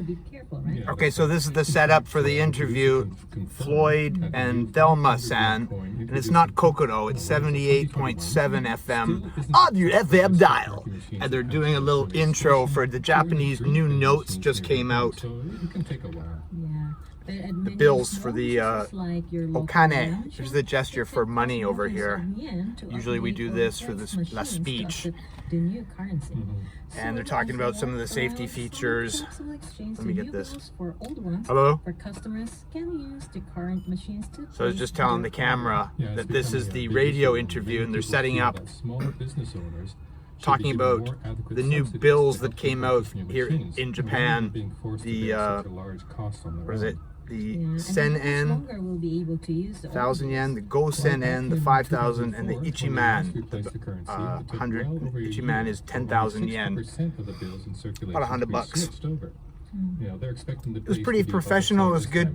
be careful, right? Okay, so this is the setup for the interview. Floyd and Thelma-san, and it's not Kokodo, it's 78.7 FM on your FM dial. And they're doing a little intro for the Japanese new notes just came out. Yeah. The bills for the okane, which is the gesture for money over here. Usually we do this for the speech. And they're talking about some of the safety features. Let me get this. Hello? So I was just telling the camera that this is the radio interview and they're setting up, talking about the new bills that came out here in Japan. The, what is it? The Sen-en, 1,000 yen, the Go-Sen-en, the 5,000, and the Ichiman. 100 Ichiman is 10,000 yen. About $100. It was pretty professional. It was good,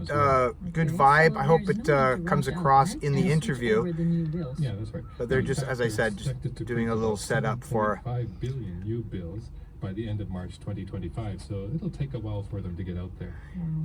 good vibe. I hope it comes across in the interview. Yeah, that's right. But they're just, as I said, just doing a little setup for 5 billion new bills by the end of March 2025, so it'll take a while for them to get out there.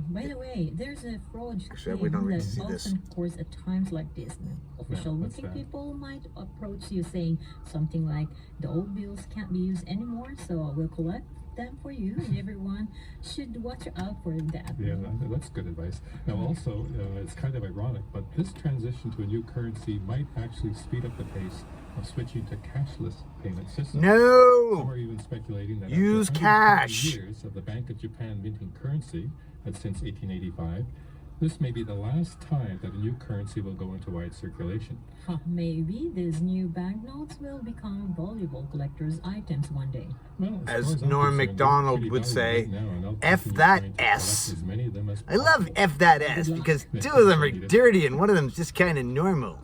By the way, there's a fraud we don't really see that this. often occurs at times like this. Official-looking people might approach you saying something like, the old bills can't be used anymore, so we'll collect them for you, and everyone should watch out for that. Yeah, that's good advice. Now also, it's kind of ironic, but this transition to a new currency might actually speed up the pace of switching to cashless payment systems. No! Some are even speculating that Use after cash! years of the Bank of Japan minting currency, that's since 1885, this may be the last time that a new currency will go into wide circulation. Maybe these new banknotes will become valuable collector's items one day. Well, As Norm MacDonald would say, F that S. I love F that S because two of them are dirty and one of them's just kind of normal.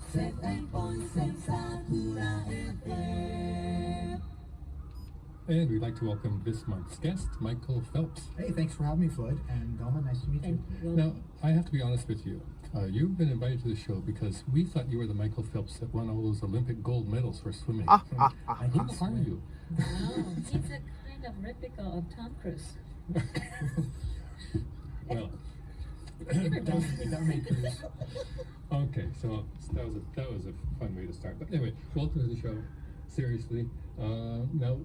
And we'd like to welcome this month's guest, Michael Phelps. Hey, thanks for having me, Floyd. And Doma, nice to meet you. Now, I have to be honest with you. You've been invited to the show because we thought you were the Michael Phelps that won all those Olympic gold medals for swimming. I Who didn't are swim. you? Wow, he's a kind of replica of Tom Cruise. Well, That made Cruise. okay, so that was a fun way to start. But anyway, welcome to the show. Seriously, now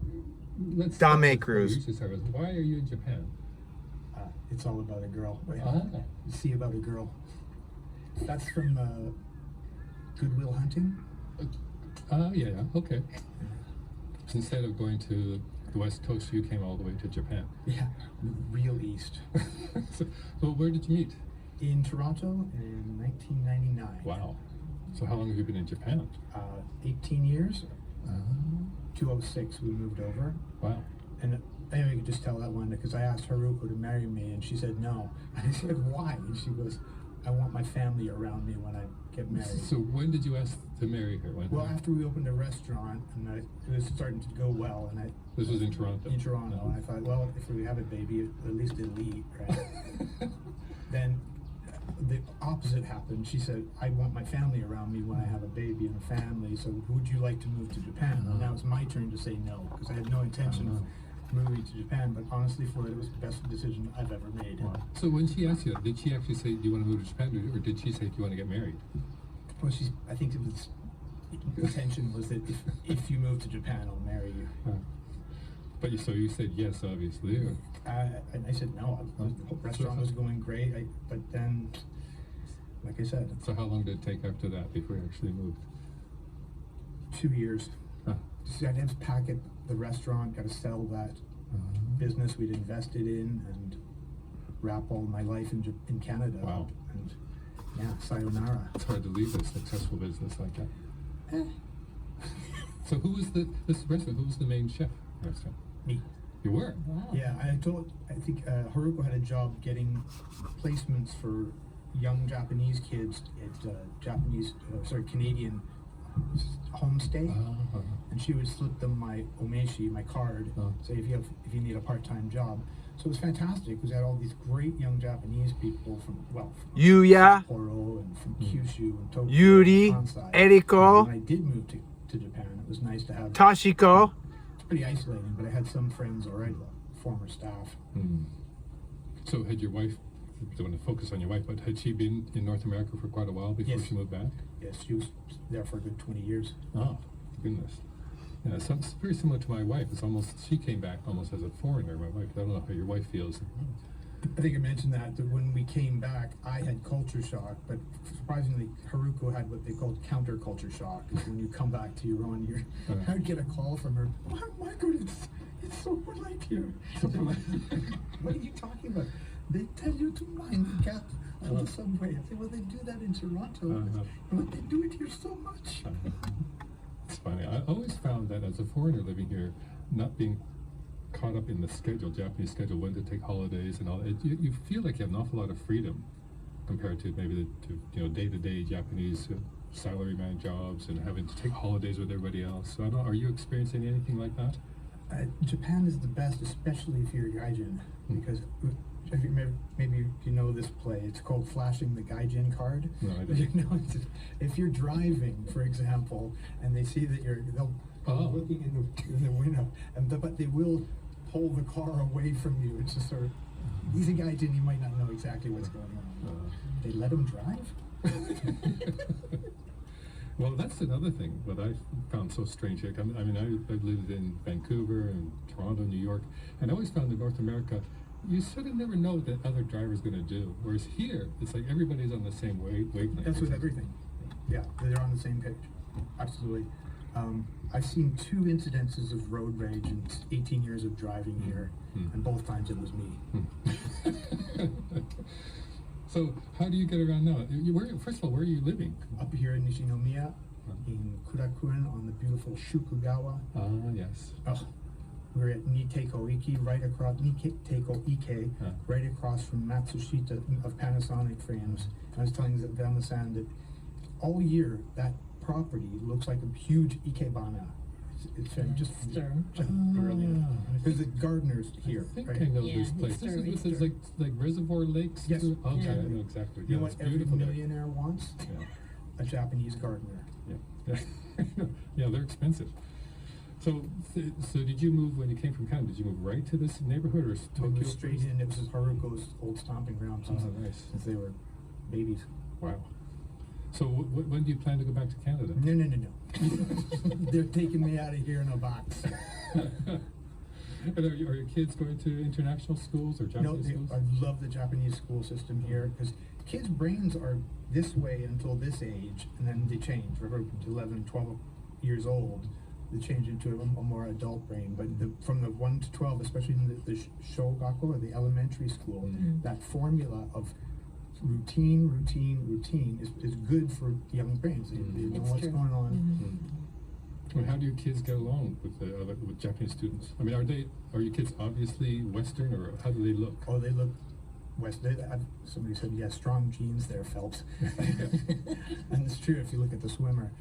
let's. Dame Cruz. Why are you in Japan? It's all about a girl. Ah. See about a girl. That's from Goodwill Hunting. Yeah, okay. So instead of going to the West Coast, you came all the way to Japan. Yeah, real east. So where did you meet? In Toronto in 1999. Wow. So how long have you been in Japan? 18 years. 2006 we moved over. Wow. And anyway, you could just tell that one because I asked Haruko to marry me and she said no. And I said, why? And she goes, I want my family around me when I get married. So when did you ask to marry her? Well, after we opened a restaurant and it was starting to go well, and This was in Toronto. In Toronto, and I thought, well, if we have a baby, at least it'll eat, right? Then the opposite happened. She said, I want my family around me when I have a baby and a family, so would you like to move to Japan? And now it's my turn to say no, because I had no intention of moving to Japan, but honestly, Floyd, it was the best decision I've ever made. Wow. So when she asked you that, did she actually say, do you want to move to Japan, or did she say, do you want to get married? Well, I think it was, the intention was that if you move to Japan, I'll marry you. But so you said yes, obviously. Or? And I said no. The restaurant was going great, but then, like I said, So how long did it take after that before you actually moved? 2 years. Huh. See, I had to pack it, the restaurant, got to sell that business we'd invested in, and wrap all my life in Canada. Wow. And yeah, sayonara. It's hard to leave a successful business like that. So who was this restaurant? Who was the main chef restaurant? Me. You were? Wow. Yeah, I think Haruko had a job getting placements for young Japanese kids at Canadian homestay, and she would slip them my omeshi, my card, say if you need a part-time job. So it was fantastic because I had all these great young Japanese people from Yuya, Sapporo and from Kyushu and Tokyo, Yuri, Kansai. Eriko, When I did move to Japan, it was nice to have. Tashiko. It's pretty isolating, but I had some friends already, former staff. So had your wife, I don't want to focus on your wife, but had she been in North America for quite a while before Yes. she moved back? Yes, she was there for a good 20 years. Oh, goodness. Yeah, so it's very similar to my wife. It's almost, she came back almost as a foreigner, my wife. I don't know how your wife feels. I think I mentioned that when we came back, I had culture shock, but surprisingly, Haruko had what they called counterculture shock. Is when you come back to your own, I'd get a call from her. Oh my goodness, it's so polite here. So polite. What are you talking about? They tell you to mind the gap on the subway. I say, well, they do that in Toronto, but they do it here so much. It's funny. I always found that as a foreigner living here, not being caught up in the schedule, Japanese schedule, when to take holidays and all that, you feel like you have an awful lot of freedom compared to maybe day-to-day Japanese salaryman jobs and having to take holidays with everybody else. So I don't know, are you experiencing anything like that? Japan is the best, especially if you're a Gaijin, because maybe you know this play. It's called flashing the Gaijin card. No, I don't. If you're driving, for example, and they see that they'll looking in the window, but they will pull the car away from you. It's just sort of, he's a Gaijin, you might not know exactly what's going on. They let him drive? Well, that's another thing that I found so strange here. I mean, I've lived in Vancouver and Toronto, New York, and I always found in North America, you sort of never know what the other driver's going to do. Whereas here, it's like everybody's on the same wavelength. That's with everything. Yeah, they're on the same page. Absolutely. I've seen 2 incidences of road rage in 18 years of driving here, and both times it was me. So, how do you get around now? First of all, where are you living? Up here in Nishinomiya, in Kurakuen, on the beautiful Shukugawa. Ah, yes. Oh, we're at Niteiko Ike, right across right across from Matsushita of Panasonic frames. I was telling Velma-san that all year that property looks like a huge ikebana. It's just brilliant. There's the gardeners here. I think right? I know Yeah, this place. This is like reservoir lakes. Yes. Okay, Yeah. I know exactly. You know it's what every beautiful there. millionaire wants? Yeah. A Japanese gardener. Yeah. Yeah, they're expensive. So did you move when you came from Canada? Did you move right to this neighborhood or We Tokyo? moved straight in. It was Haruko's old stomping ground since, Oh, nice. since they were babies. Wow. So when do you plan to go back to Canada? No. They're taking me out of here in a box. And are your kids going to international schools or Japanese schools? I love the Japanese school system here because kids' brains are this way until this age, and then they change. Remember, 11, 12 years old, they change into a more adult brain. But from the 1 to 12, especially in the shogako or the elementary school, that formula of routine is good for young brains. They know what's going on. Well, how do your kids get along with Japanese students? I mean, are your kids obviously Western, or how do they look? Oh, they look West. Somebody said, yeah, strong genes there, Phelps. And it's true if you look at the swimmer.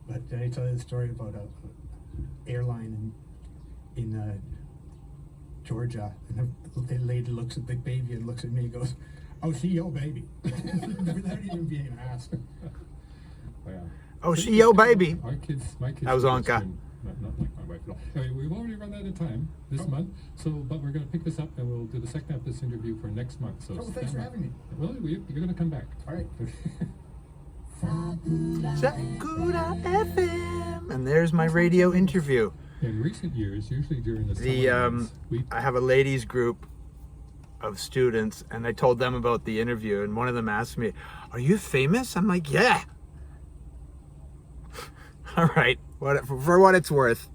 But did I tell you the story about a airline in Georgia, and the lady looks at the baby and looks at me and goes, "Oh, she your baby," without even being asked. Yeah. Oh, she yo baby. My kids. That was Anka. Not like my wife at all. Anyway, we've already run out of time this month, but we're going to pick this up and we'll do the second half of this interview for next month. So Thanks for having me. Well, you're going to come back. All right. Sakura FM. And there's my radio interview. In recent years, usually during the summer months, I have a ladies group of students, and I told them about the interview, and one of them asked me, "Are you famous?" I'm like, "Yeah." All right, for what it's worth.